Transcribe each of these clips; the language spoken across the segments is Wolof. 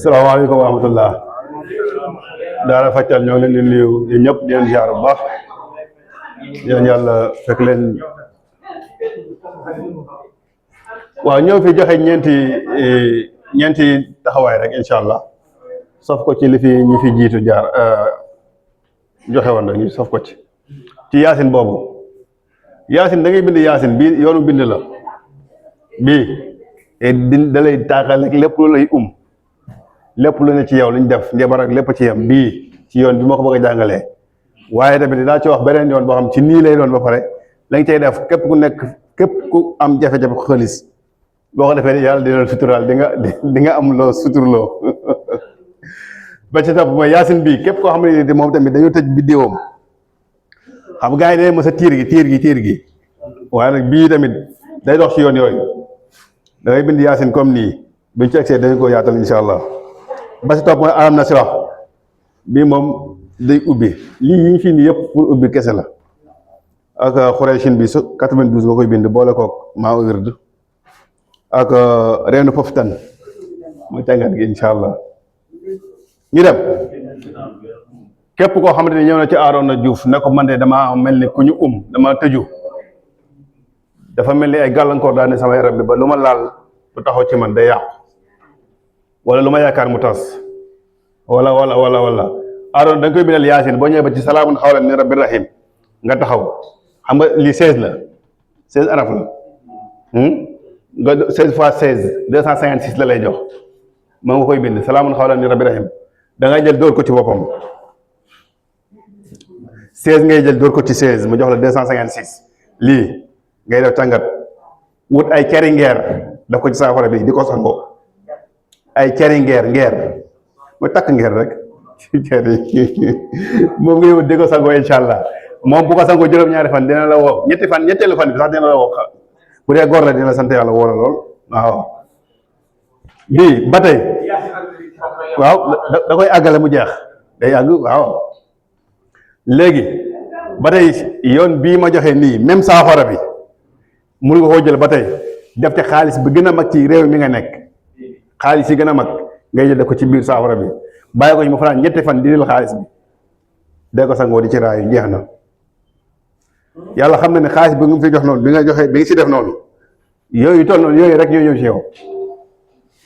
salaamaaleykum wa rahmatullah daara fàccal ñoo leen di nuyu yéen ñëpp di leen ziar bu baax yéen yàlla fekk leen waaw ñoo fi joxe ñeenti taxawaay rek incha allah sof ko ci li fi ñi fi jiitu jaar joxe woon rek ñu sof ko ci yaasin boobu yaasin da ngay bind yaasin bii yoonu bind la bii da lay taaxal rek lépp lu lay lépp lu ne ci yow luñ def njabar ak lépp ci yam bii ci yoon bi moo ko bëgg a jàngalee waaye tamit dinaa ci wax beneen yoon boo xam ci nii lay doon ba pare lañ cay def képp ku am jafe-jafe xaalis boo ko defee yàlla dina la suturaal di nga am loo suturloo ba ci topp mooy yaasin bii képp koo xam ne ni moom tamit dañoo tëj biddéewam xam gars yi day mos a tiir gi waaye nag bii tamit day dox ci yoon yooyu da ngay bind yaasin comme nii buñ ci egsee dañu ko yaatal insha allah ba ci topp mooy alam na si wax bii moom day ubbi lii yi ñu fi nii yëpp pour ubbi kese la ak xuraysin bi 92 nga koy bind boole koog maa wird ak reenu poftan mooy tàngat gi insha allah ñu dem képp koo xamante ni ñëw na ci Arona Diouf ne ko man de dama mel ni ku ñu dama tëju dafa mel ni ay gàllankoor daal ne sama yaram bi ba lu ma laal lu taxaw ci man day yàqu wala lu ma yaakaar mu tas wala Arona da nga koy bindal yaasin boo ñëwee ba ci salaamun xawlan min rabbir rahim nga taxaw xam nga lii 16 la 16 araf la nga 16 fois 16 256 la lay jox moo nga koy bind salaamun xawlan min rabbir rahim da ngay jël dóor ko ci boppam 16 ngay jël dóor ko ci 16 mu jox la 256 lii ngay def tàngat wut ay ceri ngeer daf ko ci saafara bi di ko sangoo ay ceri ngeer mooy takk ngeer rek ceri moom ngay wut di ko sangoo incha allah moom bu ko sangoo juróom-ñaari fan dina la woo ñetteelu fan bi sax dina la woo bu dee góor la dina sant yàlla woo la lool waaw bii ba tey waaw da koy àggale mu jeex day àgg waaw léegi ba tey yoon bii ma joxe nii même saafara bi mun nga koo jël ba tey def ci xaalis bi gën a mag ci réew mi nga nekk xaalis yi gën a mag ngay jël def ko ci biir saafara bi bàyyi ko ñu ma fanaan ñetti fan dindil xaalis bi dee ko sangoo di ci raayu jeex na yàlla xam na ne xaalis bi nga fi jox noonu bi nga si def noonu yooyu toll noonu yooyu rek ñoo ñëw ci yow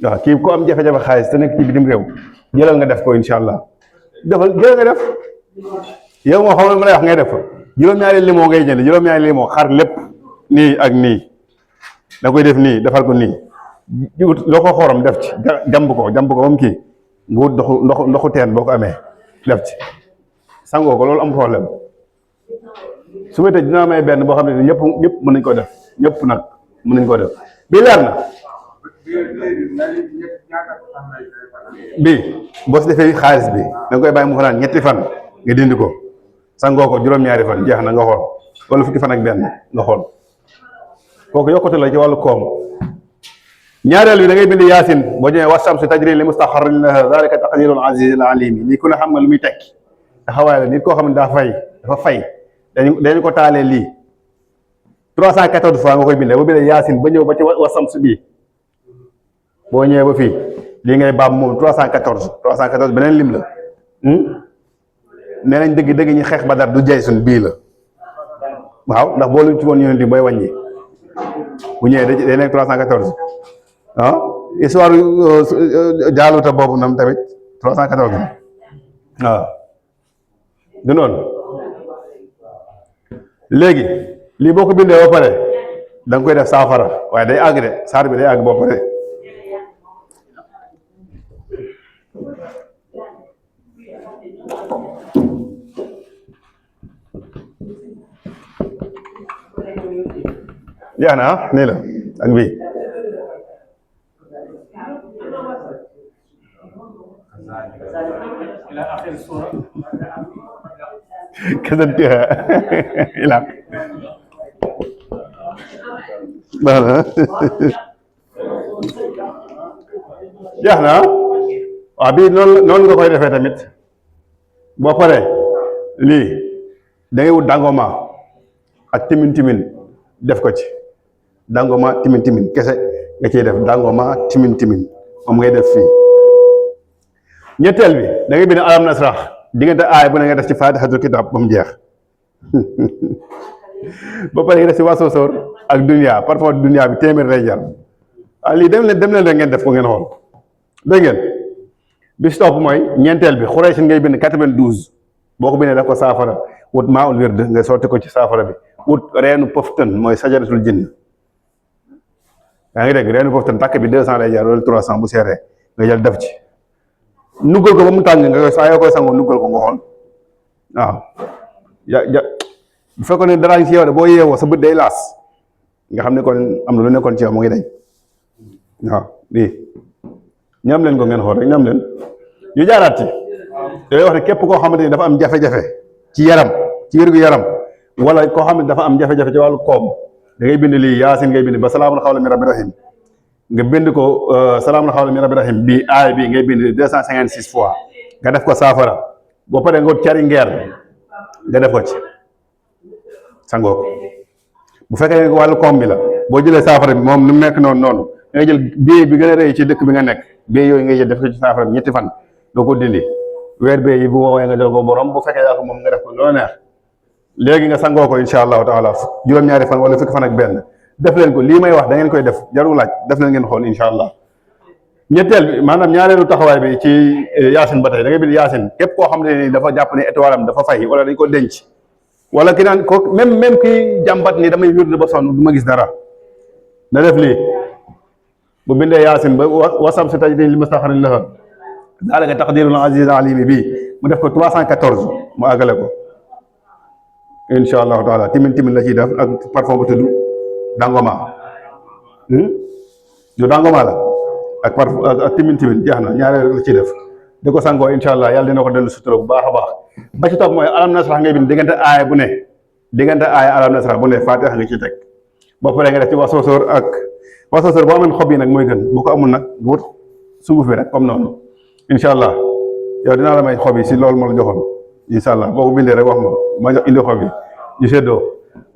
waaw kii ku am jafe-jafe xaalis te nekk ci bitim réew jëlal nga def ko incha allah jëlal nga def yow moo xam ne ma lay wax ngay def juróom-ñaari limon ngay jënd juróom-ñaari limon xar lépp nii ak nii da koy def nii defal ko nii loo ko xorom def ci jàmb ko ba mu kii nga wut ndoxu teen boo ko amee def ci sangoo ko loolu am problème su ma tëj dina may benn boo xam ne ñëpp mën nañ ko def ñëpp nag mën nañ ko def bii leer na bii boo si defee xaalis bi da nga koy bàyyi mu fanaan ñetti fan nga dindi ko sangoo ko juróom-ñaari fan jeex na nga xool wala fukki fan ak benn nga xool kooku yokkute la ci wàllu koom ñaareel bi da ngay bind yaasin boo ñëwee washamsi tajri li mustaqarrin laha zalika taqdirul azizil alim lii ku ne xam nga lu muy tekki taxawaay la nit koo xam ne dafa fay dañu ko taalee lii 314 fois nga koy bindee boo bindee yaasin ba ñëw ba ci washamsi bii boo ñëwee ba fii lii ngay baab moom 314 beneen lim la nee nañ dëgg ñi xeex Badar du jay suñ bii la waaw ndax boo lu ci woon yonent bi booy wàññi bu ñëwee day nekk 314 ah histoire jaaluta boobu nam tamit 314 waaw du noonu léegi lii boo ko bindee ba pare da nga koy def saafara waaye day àgg de saar bi day àgg boo pare jeex na nii la ak bii كذبتها ila jeex na waaw bii noonu nga koy defee tamit boo paree lii da ngay wut dangoma ak timin def ko ci dangoma timin kese nga ciy def dangoma timin moom ngay def fii. ñetteel bi da ngay bind alam nasrah diggante aay bu ne nga def ci faatixatul kitaab ba mu jeex ba pare nga def ci wasoosoor ak dunia parfois dunia bi téeméer lay jar lii dem leen rek ngeen def ko ngeen xool dégg ngeen. bi si topp mooy ñeenteel bi Xuraysh ngay bind 92 boo ko bindee def ko saafara wut maa ul wird nga sotti ko ci saafara bi wut reenu poftan mooy sajaratul jinn yaa ngi dégg reenu poftan takk bi 200 lay jar wala 300 bu seeree nga jël def ci nuggal ko ba mu tàng nga saa yoo koy sangoo nuggal ko nga xool waaw bu fekkoon ne dara ngi ci yow de boo yeewoo sa bët day laas nga xam ne kon am na lu nekkoon ci yow mu ngi dañ waaw lii ñam leen ko ngeen xool rek ñam leen ñu jaaraat ci yooyu wax ne képp koo xamante ni dafa am jafe-jafe ci yaram ci wér gu yaram wala koo xam ne dafa am jafe-jafe ci wàllu koom da ngay bind lii yaasin ngay bind ba salaamun xawlan min rabbi rahim nga bind ko salaamun xawlan min rabbi rahim bii aay bi ngay bind 256 fois nga def ko saafara boo paree nga cari ngeer nga def ko ci sangoo ko bu fekkee wàllu koom bi la boo jëlee saafara bi moom ni mu nekk noonu da ngay jël bii bi gën a rëy ci dëkk bi nga nekk bii yooyu ngay jël def ko ci saafara bi ñetti fan doo ko dindi weer bee yi bu woowee nga jël ko borom bu fekkee yaa ko moom nga def ko loo neex léegi nga sangoo ko insha allahu taala juróom-ñaari fan wala fukki fan ak benn def leen ko lii may wax da ngeen koy def jarul laaj def leen ngeen xool insha allah. ñetteel bi maanaam ñaareelu taxawaay bi ci yaasin ba tey da ngay bind yaasin képp koo xam ne dafa jàpp ne étoile am dafa fay wala dañ ko denc wala ki naan ko même kii jàmbat ni damay wirde ba sonn du ma gis dara na def lii bu bindee yaasin ba wasam si tajdin li mustaxarin la daalika taqdirul aziz alimi bii mu def ko 314 mu àggale ko insha allahu taala timin la ciy def ak parfum bu tudd dangoma du dangoma la ak parfum ak timin jeex na ñaareel la ciy def di ko sangoo insha allah yàlla dina ko dellu sutura bu baax a baax ba ci topp mooy alam nasrah ngay bind diggante aaya bu ne alam nasrah bu ne faatiha nga ciy teg boo paree nga def ci wasoosoor ak wasoosoor boo amee xob yi nag mooy gën bu ko amul nag wut sunguf bi rek comme noonu incha allah yow dinaa la may xob yi si loolu ma la joxoon incha allah boo ko bindee rek wax ma jox indi xob yi ñu seddoo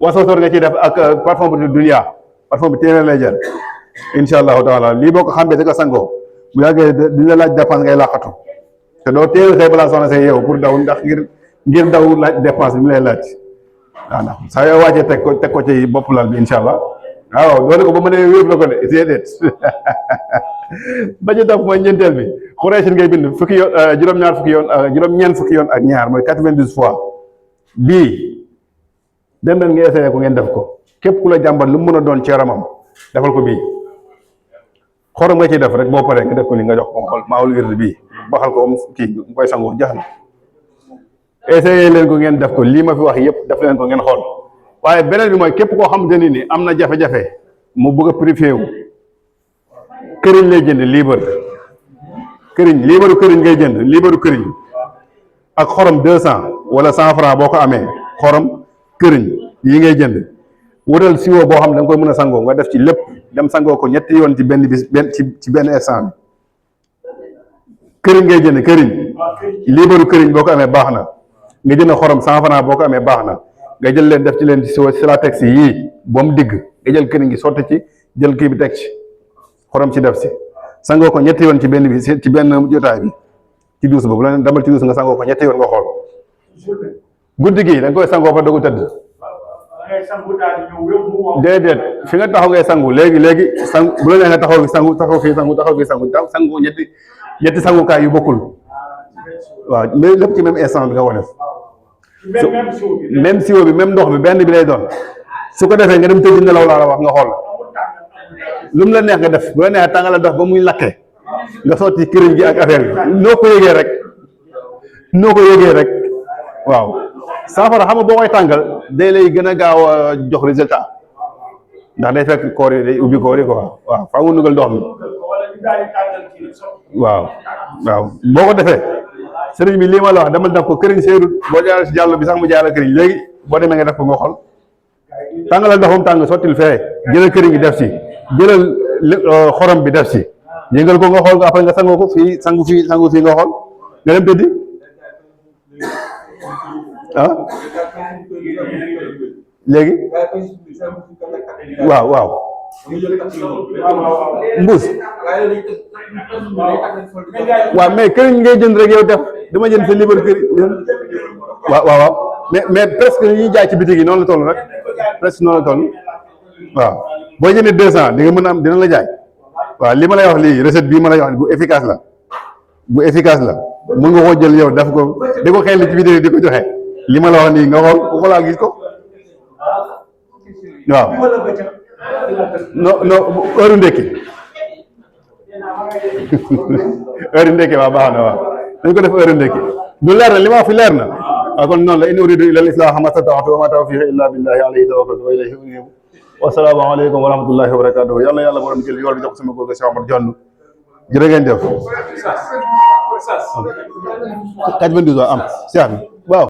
wasoosoor nga ciy def ak parfum bu dunia parfum bi téeméer lay jar incha allahu taala lii boo ko xambee di ko sangoo bu yàggee dina laaj dépense ngay làqatu te doo teel say balaa soxna say yow pour daw ndax ngir daw laaj dépense bi mu lay laaj waaw ndax saa yoo wàccee teg ko ci bopp lal bi incha allah waaw doone ko ba mu ne wér la ko de déedéet ba ci topp mooy ñeenteel bi Xuraysh ngay bind fukki yoon juróom-ñeent fukki yoon ak ñaar mooy 92 fois bii dem leen nga essayé ko ngeen def ko képp ku la jàmbat lu mu mën a doon ci yaramam defal ko bii xorom nga ciy def rek boo paree nga def ko ni nga jox ko xool maawul wér bii baxal ko kii nga koy sangoo jax na essayé leen ko ngeen def ko lii ma fi wax yëpp def leen ko ngeen xool waaye beneen bi mooy képp koo xamante ni am na jafe-jafe mu bëgg a purifié wu këriñ lay jënd liibaru këriñ ngay jënd liibaru këriñ ak xorom 200 wala 100 francs boo ko amee xorom këriñ yi ngay jënd wutal siwo boo xam ne da nga koy mën a sangoo nga def ci lépp dem sangoo ko ñetti yoon ci benn bis ci benn instant bi këriñ ngay jënd këriñ liibaru këriñ boo ko amee baax na nga jënd xorom 100 francs boo ko amee baax na nga jël leen def ci leen ci siwo si la teg si yii ba mu digg nga jël këriñ gi sotti ci jël kii bi teg ci xorom ci def si sangoo ko ñetti yoon ci benn bi ci benn jotaay bi ci duus boobu la demal ci duus nga sangoo ko ñetti yoon nga xool guddi gi da nga koy sangoo fa dogu tëdd déedéet fi nga taxaw ngay sangu léegi sang bu la nee nga taxaw fii sangu ñetti sangukaay yu bokkul waaw mais lépp ci même instant bi nga ko def même siwo bi même ndox bi benn bi lay doon su ko defee nga dem tëdd nelaw laa la wax nga xool lu mu la neex nga def bu la neexee tàngal ndox ba muy lakke nga sotti këriñ gi ak affaire bi noo ko yëgee rek waaw saafara xam nga boo koy tàngal day lay gën a gaaw a jox résultat ndax day fekk koor yi day ubbi koor yi quoi waaw faa nga nugal ndox mi waaw boo ko defee sëriñ bi lii ma la wax dama def ko këriñ seerut boo jaaree si jàll bi sax mu jaaree këriñ léegi boo demee nga def ko nga xool tàngalal ndoxam tàng sottil fee jëlal këriñ gi def si jëlal xorom bi def si yëngal ko nga xool après nga sangoo ko fii sangu fii nga xool nga dem tëddi léegi waaw mbuus waaw mais këriñ ngay jënd rek yow def dama jënd sa libre këriñ waaw mais presque li ñuy jaay ci bitig yi noonu la toll rek presque noonu la toll waaw boo jëndee 200 di nga mën a am dina la jaay waaw li ma lay wax lii recette bii ma lay wax bu efficace la mën nga koo jël yow def ko di ko xel ci vidéo di ko joxe li ma la wax nii nga xool ku xoolaa gis ko waaw non heure ndekki heure ndekki waaw baax na waaw dañ ko def heure ndekki du leer na li ma wax fi leer na waaw kon noonu la in uridu illa al-islaha ma stata'tu wa ma tawfiqi illa billahi alayhi tawakkaltu wa ilayhi unib wa salaamu aleykum wa rahmatullahi wa barakatuh yàlla borom jël yool bi jox sama góor ga Cheikh Omar Jonn jërë ngeen jëf 92 waaw am Cheikh bi waaw